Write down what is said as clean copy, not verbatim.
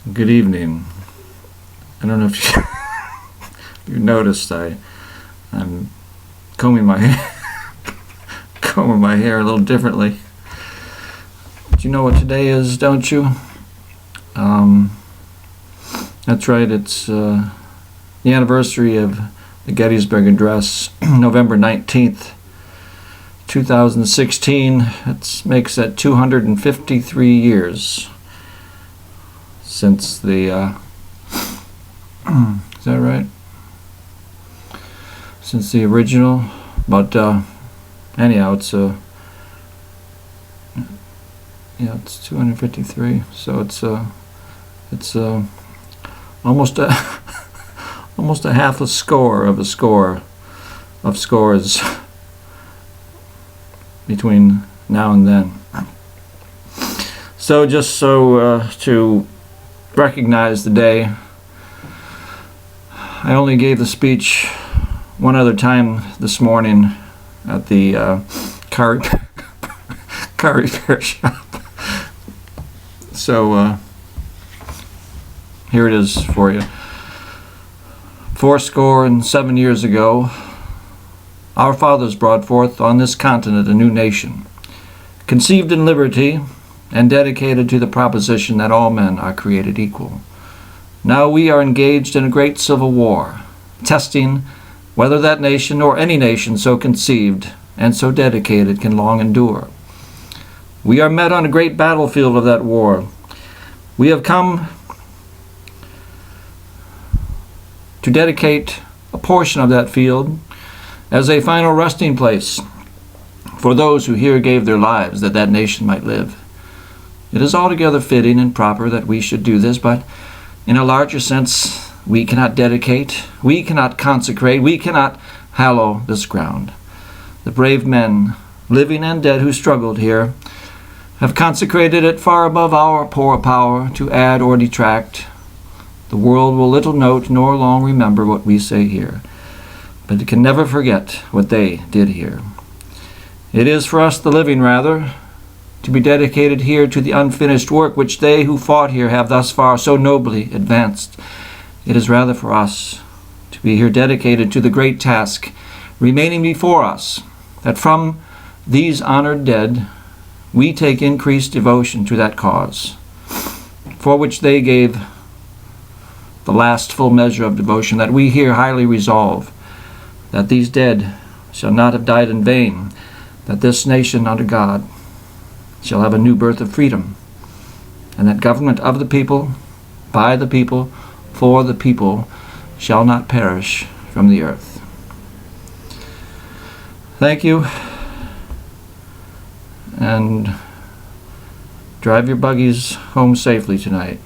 Good evening. I don't know if you noticed I'm combing my hair a little differently. But you know what today is, don't you? That's right. It's the anniversary of the Gettysburg Address, November 19th, 2016. It makes that 253 years since the is that right? Since the original, but anyhow, it's it's 253. So it's almost a half a score of scores between now and then. So just to recognize the day, I only gave the speech one other time this morning at the car repair shop. So here it is for you. 77 years ago, our fathers brought forth on this continent a new nation, conceived in liberty and dedicated to the proposition that all men are created equal. Now we are engaged in a great civil war, testing whether that nation or any nation so conceived and so dedicated can long endure. We are met on a great battlefield of that war. We have come to dedicate a portion of that field as a final resting place for those who here gave their lives that that nation might live. It is altogether fitting and proper that we should do this, but in a larger sense, we cannot dedicate, we cannot consecrate, we cannot hallow this ground. The brave men, living and dead, who struggled here, have consecrated it far above our poor power to add or detract. The world will little note nor long remember what we say here, but it can never forget what they did here. It is for us, the living rather, to be dedicated here to the unfinished work which they who fought here have thus far so nobly advanced. It is rather for us to be here dedicated to the great task remaining before us, that from these honored dead we take increased devotion to that cause, for which they gave the last full measure of devotion, that we here highly resolve that these dead shall not have died in vain, that this nation under God shall have a new birth of freedom, and that government of the people, by the people, for the people, shall not perish from the earth. Thank you, and drive your buggies home safely tonight.